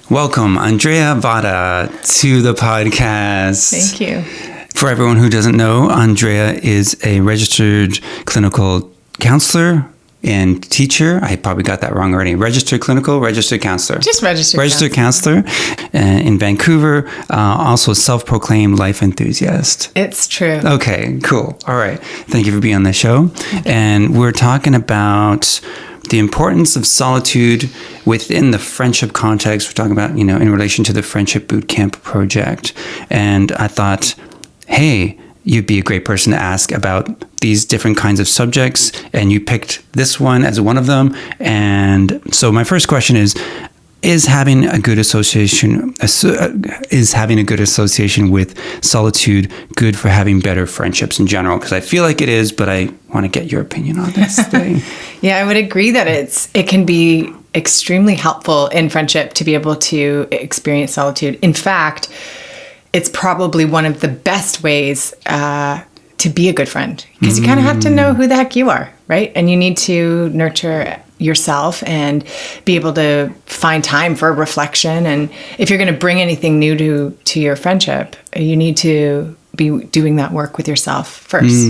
Welcome, Andrea Vada, to the podcast. Thank you. For everyone who doesn't know, Andrea is a registered clinical counselor and teacher. I probably got that wrong already. Registered counselor. Just registered counselor in Vancouver. Also self-proclaimed life enthusiast. It's true. Okay, cool. All right. Thank you for being on the show. And we're talking about the importance of solitude within the friendship context. We're talking about, in relation to the Friendship Bootcamp project. And I thought, hey, you'd be a great person to ask about these different kinds of subjects. And you picked this one as one of them. And so my first question is having a good association with solitude good for having better friendships in general? Because I feel like it is, but I want to get your opinion on this thing. Yeah, I would agree that it can be extremely helpful in friendship to be able to experience solitude. In fact, it's probably one of the best ways to be a good friend, because you kind of have to know who the heck you are, right? And you need to nurture yourself and be able to find time for reflection. And if you're going to bring anything new to your friendship, you need to be doing that work with yourself first.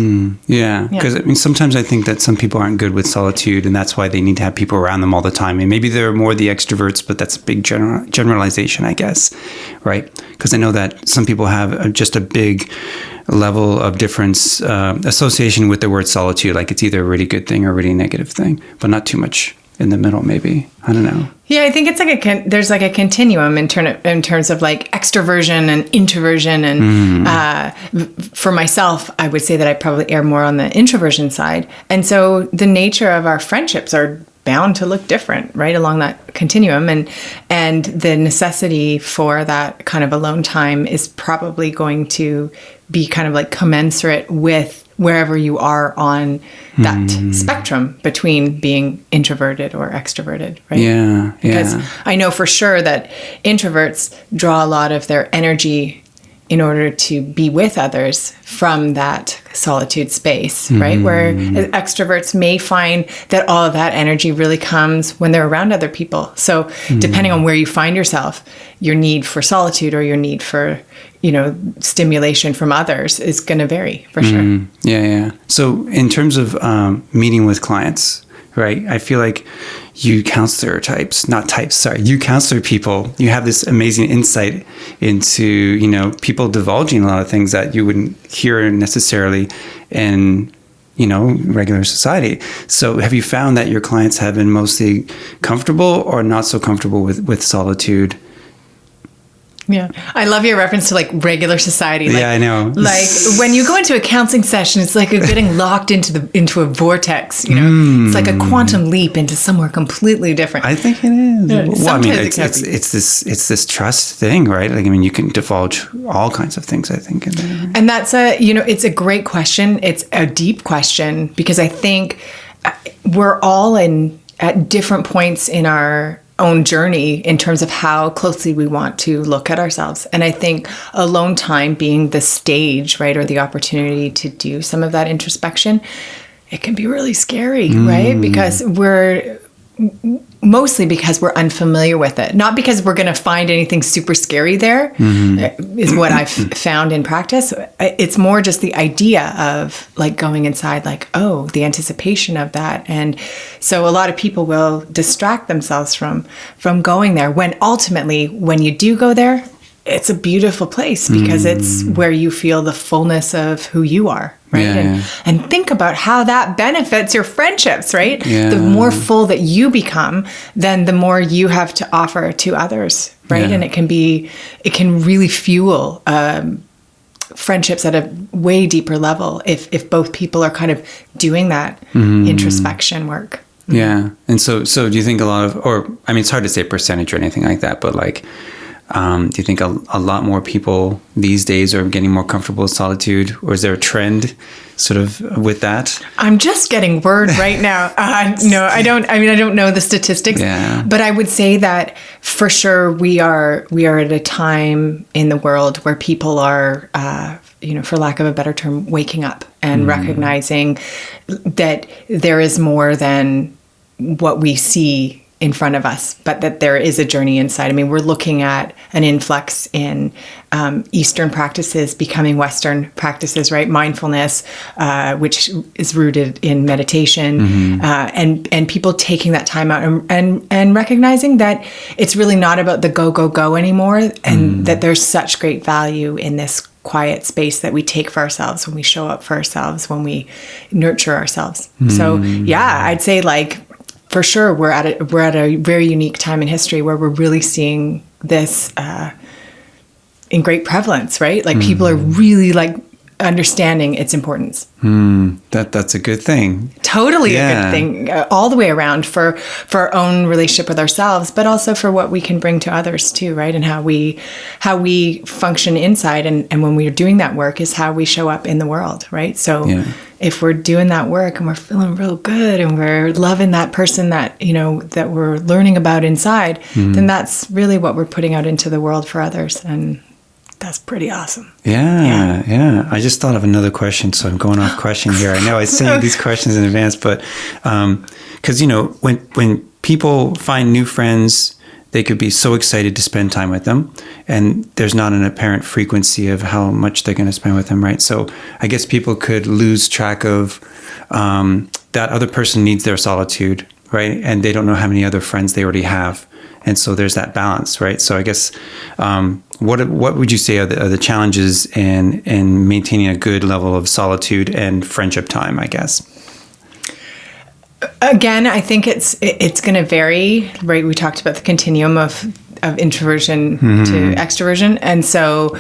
Yeah, because sometimes I think that some people aren't good with solitude, and that's why they need to have people around them all the time. And maybe they're more the extroverts, but that's a big generalization, I guess, right? Because I know that some people have just a big level of difference association with the word solitude, like it's either a really good thing or a really negative thing, but not too much in the middle, maybe. I don't know. Yeah, I think it's like there's like a continuum in terms of like extroversion and introversion. And for myself, I would say that I probably err more on the introversion side. And so the nature of our friendships are bound to look different, right, along that continuum. And the necessity for that kind of alone time is probably going to be kind of like commensurate with wherever you are on that spectrum between being introverted or extroverted, right? Yeah. Because I know for sure that introverts draw a lot of their energy in order to be with others from that solitude space, right? Where extroverts may find that all of that energy really comes when they're around other people. So depending on where you find yourself, your need for solitude or your need for, stimulation from others is going to vary for sure. Yeah. So in terms of meeting with clients, right? I feel like you counselor people, you have this amazing insight into, people divulging a lot of things that you wouldn't hear necessarily in, regular society. So have you found that your clients have been mostly comfortable or not so comfortable with solitude? Yeah. I love your reference to like regular society. Like, yeah, I know. Like when you go into a counseling session, it's like you're getting locked into a vortex, It's like a quantum leap into somewhere completely different. I think it is. Yeah, well, I mean, it's this trust thing, right? Like, I mean, you can divulge all kinds of things, I think. And that's it's a great question. It's a deep question because I think we're all at different points in our own journey in terms of how closely we want to look at ourselves. And I think alone time being the stage, right, or the opportunity to do some of that introspection, it can be really scary, right? Because we're unfamiliar with it. Not because we're going to find anything super scary there, is what I've found in practice. It's more just the idea of like going inside, like, oh, the anticipation of that. And so a lot of people will distract themselves from going there, when ultimately, when you do go there, it's a beautiful place because it's where you feel the fullness of who you are, right? And think about how that benefits your friendships, right? Yeah. The more full that you become, then the more you have to offer to others, right? And it can really fuel friendships at a way deeper level if both people are kind of doing that introspection work. Yeah. And so do you think it's hard to say percentage or anything like that, but like, do you think a lot more people these days are getting more comfortable with solitude, or is there a trend sort of with that? I'm just getting word right now. No, I don't. I mean, I don't know the statistics, but I would say that for sure we are at a time in the world where people are, for lack of a better term, waking up and recognizing that there is more than what we see in front of us, but that there is a journey inside. I mean, we're looking at an influx in Eastern practices becoming Western practices, right? Mindfulness, which is rooted in meditation, and people taking that time out and recognizing that it's really not about the go, go, go anymore, and that there's such great value in this quiet space that we take for ourselves when we show up for ourselves, when we nurture ourselves. So yeah, I'd say like, for sure, we're at a very unique time in history where we're really seeing this in great prevalence, right? Like people are really like understanding its importance. That's a good thing. Totally a good thing, all the way around for our own relationship with ourselves, but also for what we can bring to others too, right? And how we function inside, and when we're doing that work is how we show up in the world, right? So if we're doing that work and we're feeling real good and we're loving that person that, you know, that we're learning about inside, then that's really what we're putting out into the world for others. And that's pretty awesome. Yeah. I just thought of another question, so I'm going off question here. I know I sent you these questions in advance, but because, you know, when people find new friends, they could be so excited to spend time with them, and there's not an apparent frequency of how much they're going to spend with them, right? So I guess people could lose track of that other person needs their solitude, right? And they don't know how many other friends they already have. And so there's that balance, right? So I guess what would you say are the challenges in maintaining a good level of solitude and friendship time, I guess? Again, I think it's going to vary, right? We talked about the continuum of introversion to extroversion. And so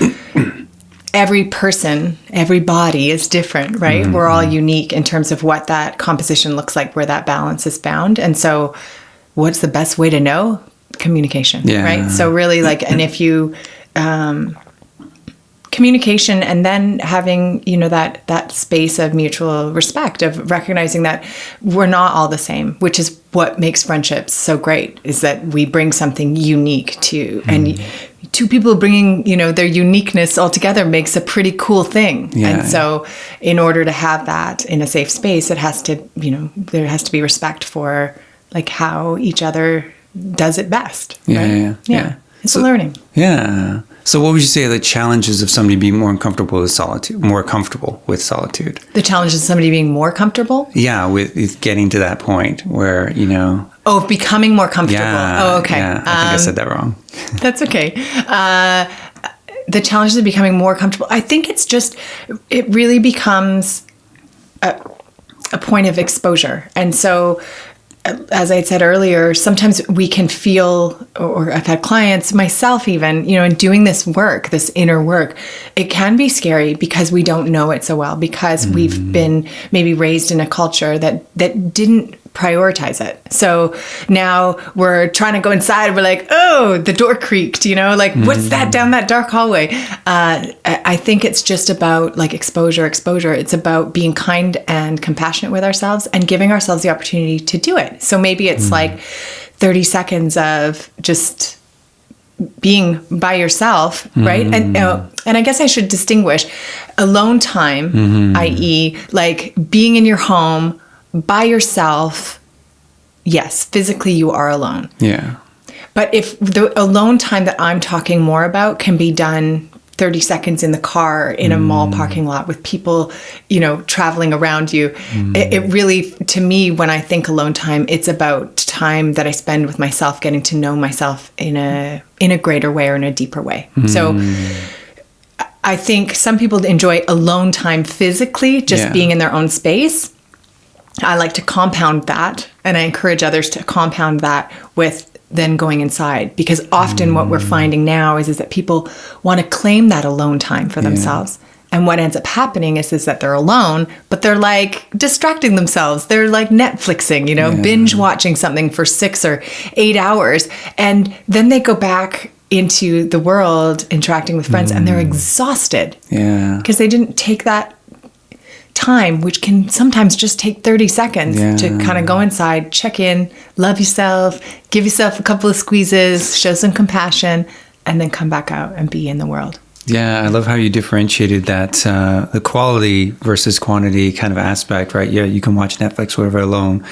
every person, every body is different, right? We're all unique in terms of what that composition looks like, where that balance is found. And so what's the best way to know? Communication, right? So really like, and if you, communication, and then having, you know, that space of mutual respect, of recognizing that we're not all the same, which is what makes friendships so great, is that we bring something unique to, and two people bringing, you know, their uniqueness all together makes a pretty cool thing. And so in order to have that in a safe space, it has to, you know, there has to be respect for like how each other does it best. Right? Yeah. It's a learning. Yeah. So what would you say are the challenges of somebody being more comfortable with solitude? The challenges of somebody being more comfortable? Yeah, with getting to that point where, you know. Oh, of becoming more comfortable. Oh, okay. Yeah, I think I said that wrong. That's okay. The challenges of becoming more comfortable. I think it's just, it really becomes a point of exposure. And so, as I had said earlier, sometimes we can feel, or I've had clients, myself even, you know, in doing this work, this inner work, it can be scary because we don't know it so well, because we've been maybe raised in a culture that didn't prioritize it. So now we're trying to go inside. We're like, oh, the door creaked, you know, like what's that down that dark hallway? I think it's just about like exposure. It's about being kind and compassionate with ourselves and giving ourselves the opportunity to do it. So maybe it's like 30 seconds of just being by yourself, right? And I guess I should distinguish alone time, i.e. like being in your home by yourself. Yes, physically you are alone. Yeah. But if the alone time that I'm talking more about can be done 30 seconds in the car, in a mall parking lot with people, you know, traveling around you. It really, to me, when I think alone time, it's about time that I spend with myself, getting to know myself in a greater way or in a deeper way. So I think some people enjoy alone time physically, just being in their own space. I like to compound that, and I encourage others to compound that with then going inside, because often what we're finding now is that people want to claim that alone time for themselves. And what ends up happening is that they're alone, but they're like distracting themselves. They're like Netflixing, you know, binge watching something for 6 or 8 hours. And then they go back into the world interacting with friends and they're exhausted. Because they didn't take that time, which can sometimes just take 30 seconds to kind of go inside, check in, love yourself, give yourself a couple of squeezes, show some compassion, and then come back out and be in the world. Yeah, I love how you differentiated that, the quality versus quantity kind of aspect, right? Yeah, you can watch Netflix, whatever, alone.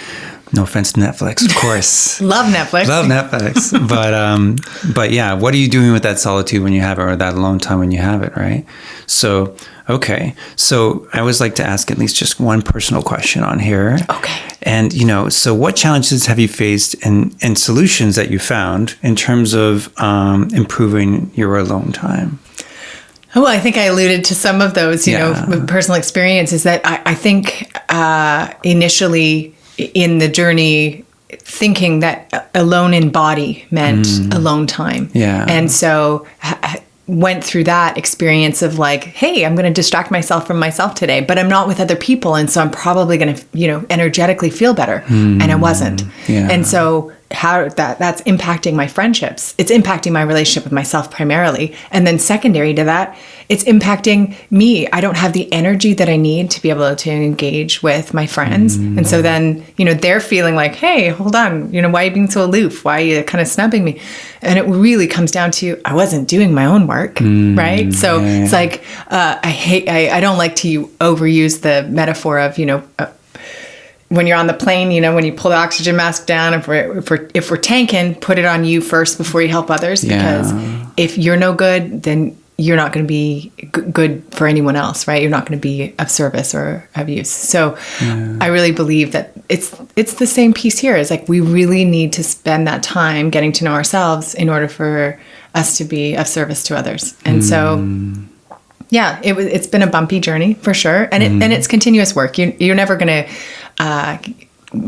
No offense to Netflix, of course. Love Netflix. Love Netflix. But yeah, what are you doing with that solitude when you have it, or that alone time when you have it, right? So, okay. So I always like to ask at least just one personal question on here. Okay. And, so what challenges have you faced and solutions that you found in terms of improving your alone time? Oh, I think I alluded to some of those, personal experiences that I think initially in the journey, thinking that alone in body meant alone time. Yeah. And so went through that experience of like, hey, I'm going to distract myself from myself today, but I'm not with other people. And so I'm probably going to, energetically feel better. And I wasn't. Yeah. And so how that's impacting my friendships. It's impacting my relationship with myself primarily. And then secondary to that, it's impacting me. I don't have the energy that I need to be able to engage with my friends. And so then, they're feeling like, hey, hold on, why are you being so aloof? Why are you kind of snubbing me? And it really comes down to, I wasn't doing my own work, right? So it's like, I don't like to overuse the metaphor of, when you're on the plane, when you pull the oxygen mask down, if we're tanking, put it on you first before you help others. Because if you're no good, then you're not going to be good for anyone else, right? You're not going to be of service or of use. So I really believe that it's the same piece here. It's like we really need to spend that time getting to know ourselves in order for us to be of service to others. And so, yeah, it's been a bumpy journey for sure. And it's continuous work. You're never going to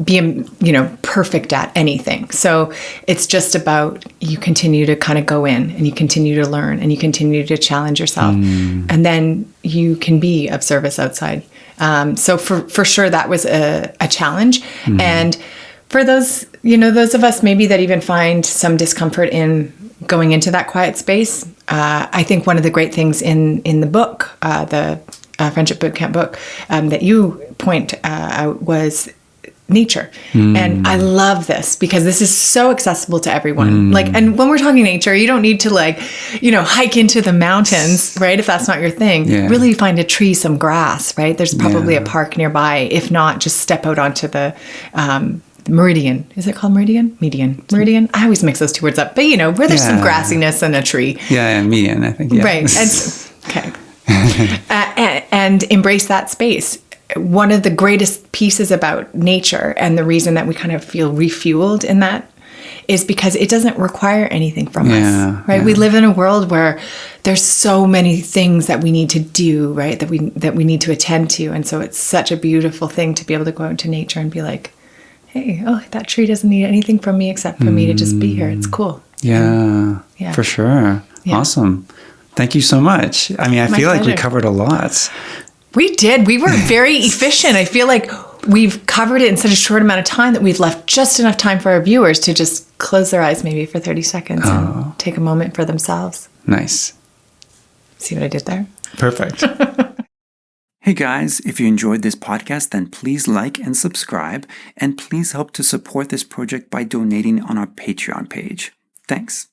be perfect at anything. So it's just about you continue to kind of go in and you continue to learn and you continue to challenge yourself, and then you can be of service outside. So for sure that was a challenge. And for those of us maybe that even find some discomfort in going into that quiet space, I think one of the great things in the book, the Friendship Bootcamp book, that you point out was nature. And I love this because this is so accessible to everyone. And when we're talking nature, you don't need to hike into the mountains, right? If that's not your thing, really find a tree, some grass, right? There's probably a park nearby. If not, just step out onto the, meridian. Is it called meridian? Meridian. I always mix those two words up, but where there's some grassiness and a tree. Yeah. Median, I think. Yeah. Right. Okay. And embrace that space. One of the greatest pieces about nature and the reason that we kind of feel refueled in that is because it doesn't require anything from us, right? We live in a world where there's so many things that we need to do, right? That we need to attend to. And so it's such a beautiful thing to be able to go out into nature and be like, hey, that tree doesn't need anything from me except for me to just be here. It's cool. Yeah, for sure. Yeah. Awesome. Thank you so much. I mean, I feel like we covered a lot. We did. We were very efficient. I feel like we've covered it in such a short amount of time that we've left just enough time for our viewers to just close their eyes maybe for 30 seconds and take a moment for themselves. Nice. See what I did there? Perfect. Hey guys, if you enjoyed this podcast, then please like and subscribe, and please help to support this project by donating on our Patreon page. Thanks.